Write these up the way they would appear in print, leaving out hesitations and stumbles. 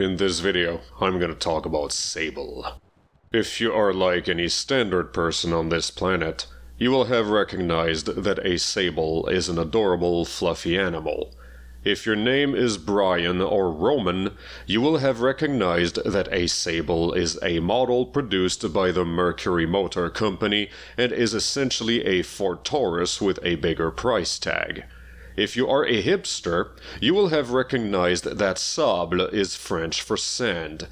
In this video, I'm gonna talk about Sable. If you are like any standard person on this planet, you will have recognized that a sable is an adorable, fluffy animal. If your name is Brian or Roman, you will have recognized that a Sable is a model produced by the Mercury Motor Company and is essentially a Ford Taurus with a bigger price tag. If you are a hipster, you will have recognized that Sable is French for sand.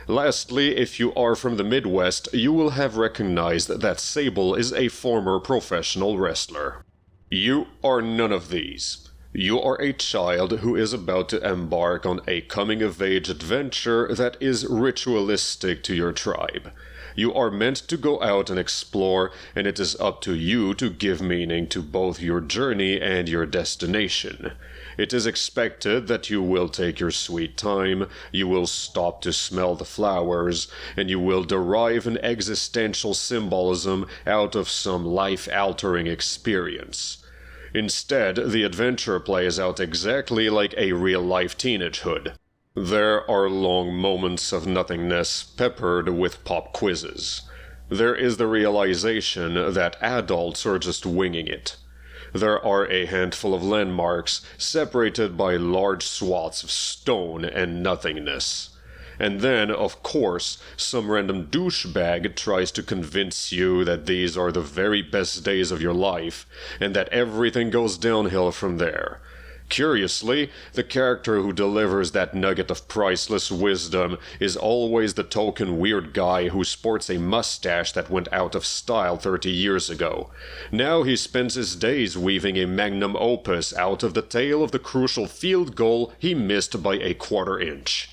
Lastly, if you are from the Midwest, you will have recognized that Sable is a former professional wrestler. You are none of these. You are a child who is about to embark on a coming-of-age adventure that is ritualistic to your tribe. You are meant to go out and explore, and it is up to you to give meaning to both your journey and your destination. It is expected that you will take your sweet time, you will stop to smell the flowers, and you will derive an existential symbolism out of some life-altering experience. Instead, the adventure plays out exactly like a real-life teenagehood. There are long moments of nothingness peppered with pop quizzes. There is the realization that adults are just winging it. There are a handful of landmarks separated by large swaths of stone and nothingness. And then, of course, some random douchebag tries to convince you that these are the very best days of your life, and that everything goes downhill from there. Curiously, the character who delivers that nugget of priceless wisdom is always the token weird guy who sports a mustache that went out of style 30 years ago. Now he spends his days weaving a magnum opus out of the tail of the crucial field goal he missed by a quarter inch.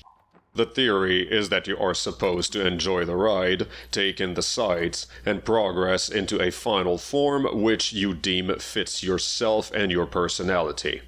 The theory is that you are supposed to enjoy the ride, take in the sights, and progress into a final form which you deem fits yourself and your personality.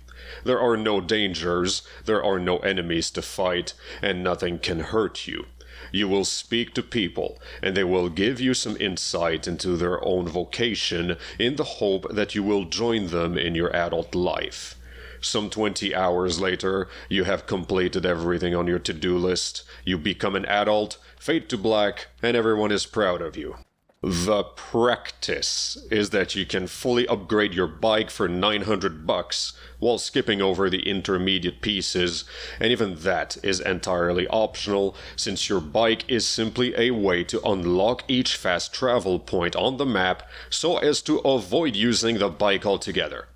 There are no dangers, there are no enemies to fight, and nothing can hurt you. You will speak to people, and they will give you some insight into their own vocation in the hope that you will join them in your adult life. Some 20 hours later, you have completed everything on your to-do list, you become an adult, fade to black, and everyone is proud of you. The practice is that you can fully upgrade your bike for $900 while skipping over the intermediate pieces, and even that is entirely optional since your bike is simply a way to unlock each fast travel point on the map so as to avoid using the bike altogether.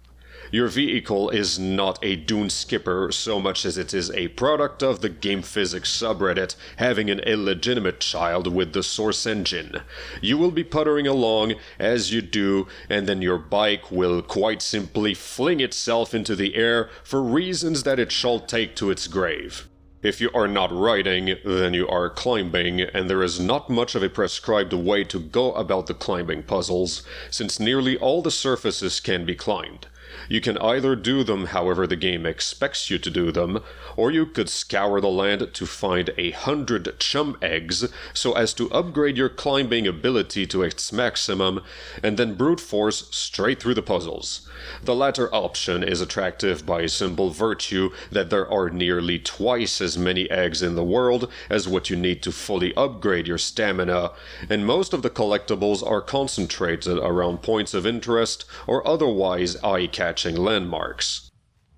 Your vehicle is not a dune skipper so much as it is a product of the game physics subreddit having an illegitimate child with the source engine. You will be puttering along as you do, and then your bike will quite simply fling itself into the air for reasons that it shall take to its grave. If you are not riding, then you are climbing, and there is not much of a prescribed way to go about the climbing puzzles, since nearly all the surfaces can be climbed. You can either do them however the game expects you to do them, or you could scour the land to find 100 chum eggs so as to upgrade your climbing ability to its maximum, and then brute force straight through the puzzles. The latter option is attractive by simple virtue that there are nearly twice as many eggs in the world as what you need to fully upgrade your stamina, and most of the collectibles are concentrated around points of interest or otherwise eye-catching landmarks.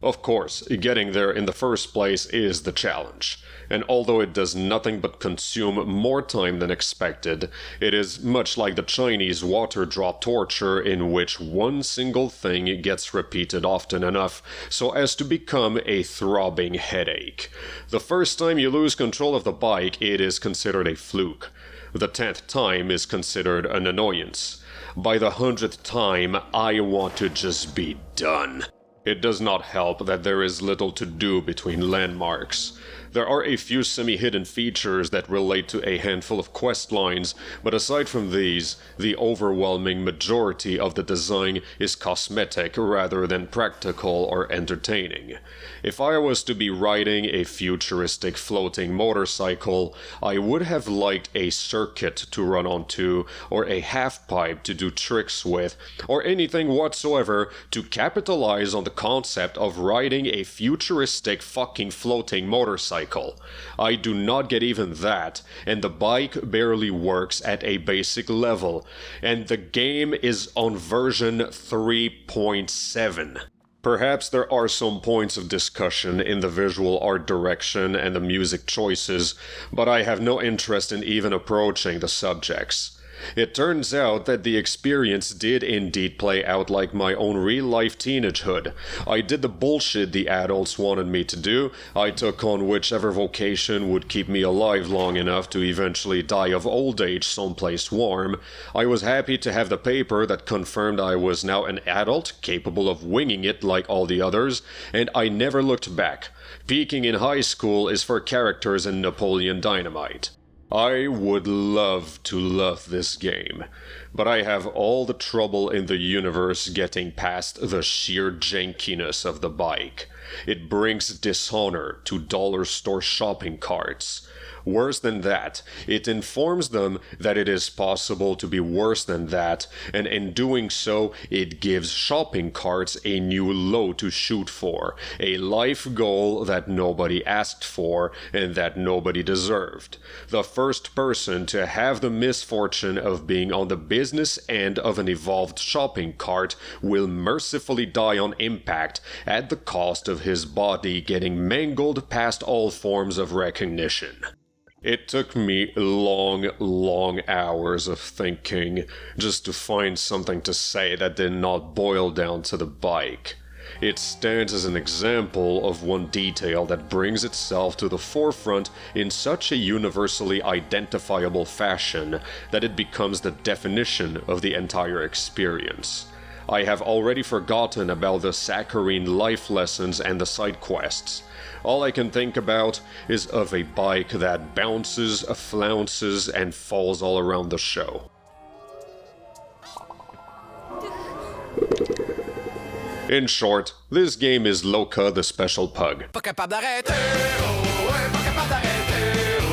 Of course, getting there in the first place is the challenge, and although it does nothing but consume more time than expected, it is much like the Chinese water drop torture in which one single thing gets repeated often enough so as to become a throbbing headache. The first time you lose control of the bike, it is considered a fluke. The 10th time is considered an annoyance. By the 100th time, I want to just be done. It does not help that there is little to do between landmarks. There are a few semi-hidden features that relate to a handful of quest lines, but aside from these, the overwhelming majority of the design is cosmetic rather than practical or entertaining. If I was to be riding a futuristic floating motorcycle, I would have liked a circuit to run onto, or a half-pipe to do tricks with, or anything whatsoever to capitalize on the concept of riding a futuristic fucking floating motorcycle. I do not get even that, and the bike barely works at a basic level, and the game is on version 3.7. Perhaps there are some points of discussion in the visual art direction and the music choices, but I have no interest in even approaching the subjects. It turns out that the experience did indeed play out like my own real-life teenagehood. I did the bullshit the adults wanted me to do. I took on whichever vocation would keep me alive long enough to eventually die of old age someplace warm. I was happy to have the paper that confirmed I was now an adult, capable of winging it like all the others, and I never looked back. Peaking in high school is for characters in Napoleon Dynamite. I would love to love this game, but I have all the trouble in the universe getting past the sheer jankiness of the bike. It brings dishonor to dollar store shopping carts. Worse than that, it informs them that it is possible to be worse than that, and in doing so, it gives shopping carts a new low to shoot for, a life goal that nobody asked for and that nobody deserved. The first person to have the misfortune of being on the business end of an evolved shopping cart will mercifully die on impact at the cost of his body getting mangled past all forms of recognition. It took me long hours of thinking just to find something to say that did not boil down to the bike. It stands as an example of one detail that brings itself to the forefront in such a universally identifiable fashion that it becomes the definition of the entire experience. I have already forgotten about the saccharine life lessons and the side quests. All I can think about is of a bike that bounces, flounces, and falls all around the show. In short, this game is Loka the Special Pug. Pas capable d'arrêter, oh, ouais, pas capable d'arrêter.